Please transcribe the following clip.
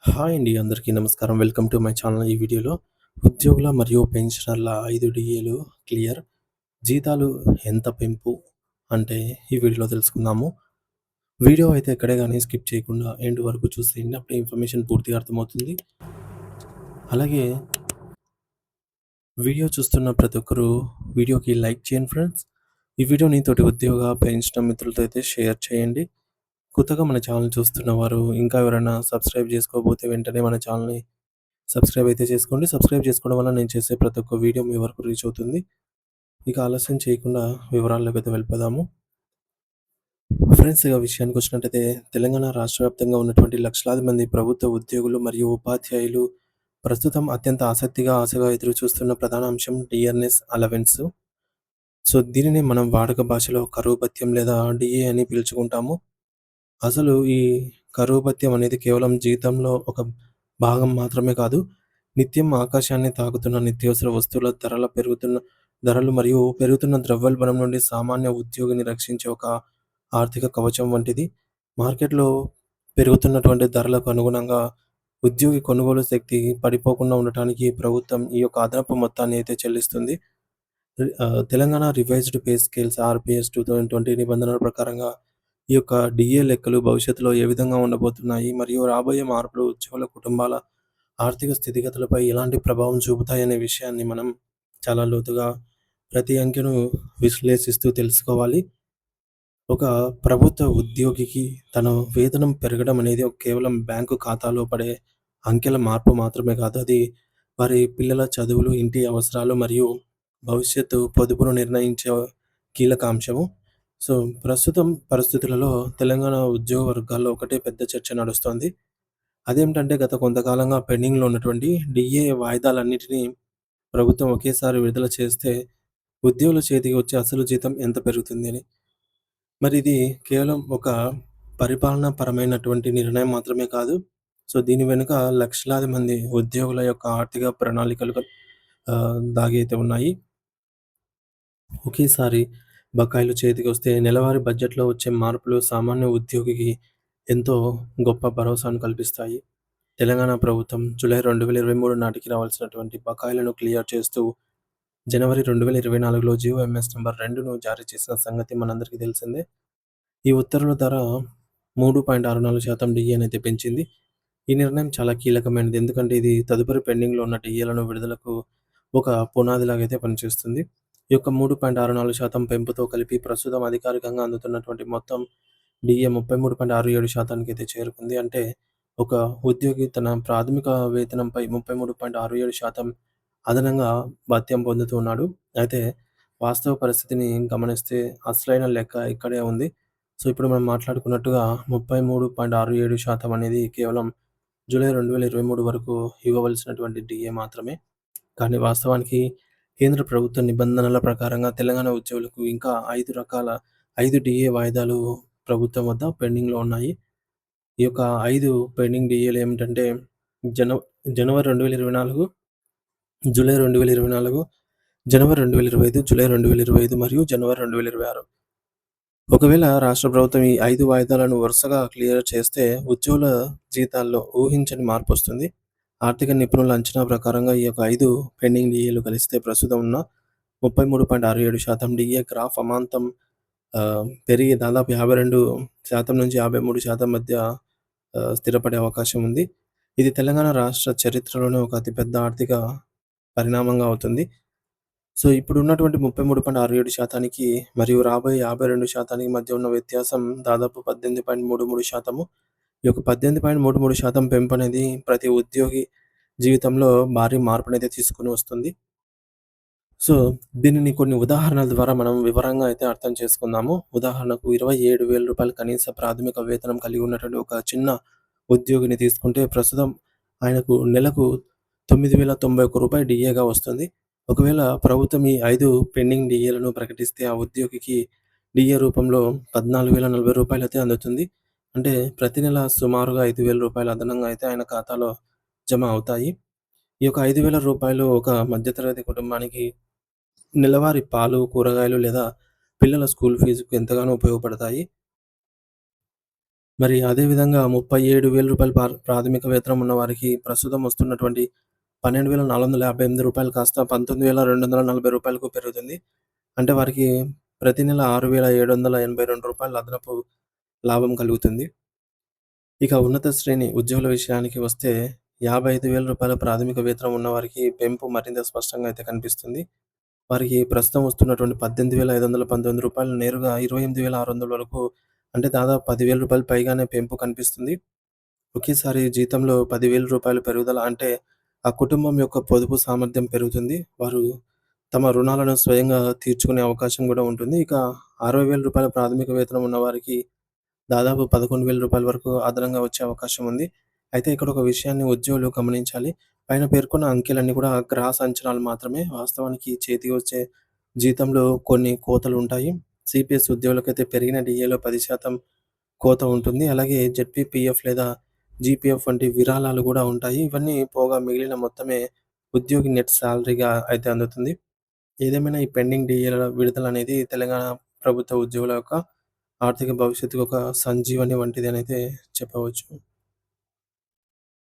Hi అండి. అందరికీ నమస్కారం. Welcome to my channel. ఈ వీడియోలో ఉద్యోగుల మరియు పెన్షనర్ల 5 డీఏలు క్లియర్. జీతాలు ఎంత పెంపు అంటే ఈ వీడియోలో తెలుసుకుందాము. వీడియో అయితే ఎక్కడే గాని స్కిప్ చేయకుండా ఎండ్ వరకు చూసేయండి. అప్పుడే ఇన్ఫర్మేషన్ పూర్తిగా అర్థమవుతుంది. అలాగే వీడియో చూస్తున్న ప్రతి ఒక్కరు వీడియోకి లైక్ చేయండి ఫ్రెండ్స్. ఈ వీడియోని తోటి ఉద్యోగ, పెన్షనర్ మిత్రులతో అయితే షేర్ చేయండి. కొత్తగా మన ఛానల్ చూస్తున్న వారు ఇంకా ఎవరైనా సబ్స్క్రైబ్ చేసుకోకపోతే వెంటనే మన ఛానల్‌ని సబ్స్క్రైబ్ అయితే చేసుకోండి. సబ్స్క్రైబ్ చేసుకోవడం వల్ల నేను చేసే ప్రతి ఒక్క వీడియో మీ వరకు రీచ్ అవుతుంది. ఇక ఆలస్యం చేయకుండా వివరాల్లోకైతే వెళ్ళిపోదాము. ఫ్రెండ్స్, ఇక విషయానికొచ్చినట్టయితే తెలంగాణ రాష్ట్ర వ్యాప్తంగా ఉన్నటువంటి లక్షలాది మంది ప్రభుత్వ ఉద్యోగులు మరియు ఉపాధ్యాయులు ప్రస్తుతం అత్యంత ఆసక్తిగా, ఆశగా ఎదురు చూస్తున్న ప్రధాన అంశం డిఆర్ఎస్ అలవెన్స్. సో, దీనిని మనం వాడుక భాషలో కరువు భత్యం లేదా డిఏ అని పిలుచుకుంటాము. అసలు ఈ కరువు భత్యం అనేది కేవలం జీతంలో ఒక భాగం మాత్రమే కాదు. నిత్యం ఆకాశాన్ని తాకుతున్న నిత్యావసర వస్తువుల ధరలు మరియు పెరుగుతున్న ద్రవ్యోల్బణం నుండి సామాన్య ఉద్యోగిని రక్షించే ఒక ఆర్థిక కవచం వంటిది. మార్కెట్‌లో పెరుగుతున్నటువంటి ధరలకు అనుగుణంగా ఉద్యోగి కొనుగోలు శక్తి పడిపోకుండా ఉండటానికి ప్రభుత్వం ఈ యొక్క అదనపు మొత్తాన్ని అయితే చెల్లిస్తుంది. Telangana revised pay scales RPS 2020 నిబంధనల ప్రకారంగా ఈ యొక్క డీఏ లెక్కలు భవిష్యత్తులో ఏ విధంగా ఉండబోతున్నాయి మరియు రాబోయే మార్పులు ఉద్యోగుల కుటుంబాల ఆర్థిక స్థితిగతులపై ఎలాంటి ప్రభావం చూపుతాయనే విషయాన్ని మనం చాలా లోతుగా ప్రతి అంకెను విశ్లేషిస్తూ తెలుసుకోవాలి. ఒక ప్రభుత్వ ఉద్యోగికి తన వేతనం పెరగడం అనేది కేవలం బ్యాంకు ఖాతాలో పడే అంకెల మార్పు మాత్రమే కాదు. అది వారి పిల్లల చదువులు, ఇంటి అవసరాలు మరియు భవిష్యత్తు పొదుపును నిర్ణయించే కీలక అంశము. సో, ప్రస్తుతం పరిస్థితులలో తెలంగాణ ఉద్యోగ వర్గాల్లో ఒకటే పెద్ద చర్చ నడుస్తోంది. అదేంటంటే గత కొంతకాలంగా పెండింగ్‌లో ఉన్నటువంటి డీఏ వాయిదాలన్నిటిని ప్రభుత్వం ఒకేసారి విడుదల చేస్తే ఉద్యోగుల చేతికి వచ్చే అసలు జీతం ఎంత పెరుగుతుంది అని. మరి ఇది కేవలం ఒక పరిపాలనా పరమైనటువంటి నిర్ణయం మాత్రమే కాదు. సో, దీని వెనుక లక్షలాది మంది ఉద్యోగుల యొక్క ఆర్థిక ప్రణాళికలు దాగి అయితే ఉన్నాయి. ఒకేసారి బకాయిలు చేతికొస్తే నెలవారీ బడ్జెట్‌లో వచ్చే మార్పులు సామాన్య ఉద్యోగికి ఎంతో గొప్ప భరోసాను కల్పిస్తాయి. తెలంగాణ ప్రభుత్వం జూలై 2023 నాటికి రావాల్సినటువంటి బకాయిలను క్లియర్ చేస్తూ జనవరి 2024లో జీవోఎంఎస్ నంబర్ 2ను జారీ చేసిన సంగతి మనందరికీ తెలిసిందే. ఈ ఉత్తర్వుల ద్వారా 3.64% డీఏనైతే పెంచింది. ఈ నిర్ణయం చాలా కీలకమైనది. ఎందుకంటే ఇది తదుపరి పెండింగ్‌లో ఉన్న డీఏలను విడుదలకు ఒక పునాదిలాగా అయితే పనిచేస్తుంది. ఈ యొక్క 3.64% పెంపుతో కలిపి ప్రస్తుతం అధికారికంగా అందుతున్నటువంటి మొత్తం డీఏ 33.67% అయితే చేరుకుంది. అంటే ఒక ఉద్యోగి తన ప్రాథమిక వేతనంపై 33.67% అదనంగా భత్యం పొందుతూ ఉన్నాడు. అయితే వాస్తవ పరిస్థితిని గమనిస్తే అసలైన లెక్క ఇక్కడే ఉంది. సో, ఇప్పుడు మనం మాట్లాడుకున్నట్టుగా 33.67% అనేది కేవలం జూలై 2023 వరకు ఇవ్వవలసినటువంటి డీఏ మాత్రమే. కానీ వాస్తవానికి కేంద్ర ప్రభుత్వ నిబంధనల ప్రకారంగా తెలంగాణ ఉద్యోగులకు ఇంకా 5 డీఏ వాయిదాలు ప్రభుత్వం వద్ద పెండింగ్‌లో ఉన్నాయి. ఈ యొక్క 5 పెండింగ్ డీఏలు ఏమిటంటే జన జనవరి 2024, జూలై 2024, జనవరి 2025, జూలై 2025 మరియు జనవరి 2026. ఒకవేళ రాష్ట్ర ప్రభుత్వం ఈ 5 వాయిదాలను వరుసగా క్లియర్ చేస్తే ఉద్యోగుల జీతాల్లో ఊహించని మార్పొస్తుంది. ఆర్థిక నిపుణుల అంచనా ప్రకారంగా ఈ యొక్క 5 పెండింగ్ డీఏలు కలిస్తే ప్రస్తుతం ఉన్న 33.67% డీఏ గ్రాఫ్ అమాంతం పెరిగి దాదాపు 52% నుంచి 53% మధ్య స్థిరపడే అవకాశం ఉంది. ఇది తెలంగాణ రాష్ట్ర చరిత్రలోనే ఒక అతిపెద్ద ఆర్థిక పరిణామంగా అవుతుంది. సో, ఇప్పుడున్నటువంటి 33.67% మరియు రాబోయే 52% మధ్య ఉన్న వ్యత్యాసం దాదాపు 18.33%. ఈ యొక్క 18.33% పెంపనేది ప్రతి ఉద్యోగి జీవితంలో భారీ మార్పునైతే తీసుకొని వస్తుంది. సో, దీనిని కొన్ని ఉదాహరణల ద్వారా మనం వివరంగా అయితే అర్థం చేసుకుందాము. ఉదాహరణకు రూ. 27,000 కనీస ప్రాథమిక వేతనం కలిగి ఉన్నటువంటి ఒక చిన్న ఉద్యోగిని తీసుకుంటే ప్రస్తుతం ఆయనకు నెలకు రూ. 9,091 డీఏగా వస్తుంది. ఒకవేళ ప్రభుత్వం ఈ 5 పెండింగ్ డీఏలను ప్రకటిస్తే ఆ ఉద్యోగికి డీఏ రూపంలో రూ. 14,040 అయితే అందుతుంది. అంటే ప్రతి నెల సుమారుగా రూ. 5,000 అదనంగా అయితే ఆయన ఖాతాలో జమ అవుతాయి. ఈ యొక్క రూ. 5,000 ఒక మధ్యతరగతి కుటుంబానికి నెలవారీ పాలు, కూరగాయలు లేదా పిల్లల స్కూల్ ఫీజుకు ఎంతగానో ఉపయోగపడతాయి. మరి అదే విధంగా రూ. 37,000 ప్రాథమిక వేతనం ఉన్న వారికి ప్రస్తుతం వస్తున్నటువంటి రూ. 12,458 కాస్త రూ. 19,240కు పెరుగుతుంది. అంటే వారికి ప్రతి నెల రూ. 6,782 అదనపు లాభం కలుగుతుంది. ఇక ఉన్నత శ్రేణి ఉద్యోగుల విషయానికి వస్తే రూ. 55,000 ప్రాథమిక వేతనం ఉన్నవారికి పెంపు మరింత స్పష్టంగా అయితే కనిపిస్తుంది. వారికి ప్రస్తుతం వస్తున్నటువంటి రూ. 18,519 నేరుగా రూ. 28,600 వరకు, అంటే దాదాపు రూ. 10,000 పైగానే పెంపు కనిపిస్తుంది. ఒకేసారి జీతంలో రూ. 10,000 పెరుగుదల అంటే ఆ కుటుంబం యొక్క పొదుపు సామర్థ్యం పెరుగుతుంది. వారు తమ రుణాలను స్వయంగా తీర్చుకునే అవకాశం గూడా ఉంటుంది. ఇక రూ. 60,000 ప్రాథమిక వేతనం ఉన్నవారికి దాదాపు రూ. 11,000 వరకు అదనంగా వచ్చే అవకాశం ఉంది. అయితే ఇక్కడ ఒక విషయాన్ని ఉద్యోగులు గమనించాలి. పైన పేర్కొన్న అంకెలన్నీ కూడా గ్రాస్ అంచనాలు మాత్రమే. వాస్తవానికి చేతికి వచ్చే జీతంలో కొన్ని కోతలుంటాయి. సిపిఎస్ ఉద్యోగులకైతే పెరిగిన డీఏలో 10% కోత ఉంటుంది. అలాగే జెడ్పీపీఎఫ్ లేదా జీపీఎఫ్ వంటి విరాళాలు గూడా ఉంటాయి. ఇవన్నీ పోగా మిగిలిన మొత్తమే ఉద్యోగి నెట్ సాలరీగా అయితే అందుతుంది. ఏదేమైనా ఈ పెండింగ్ డీఏల విడుదలనేది తెలంగాణ ప్రభుత్వ ఉద్యోగుల యొక్క ఆర్థిక భవిష్యత్తుకు ఒక సంజీవని వంటిది అనైతే చెప్పవచ్చు.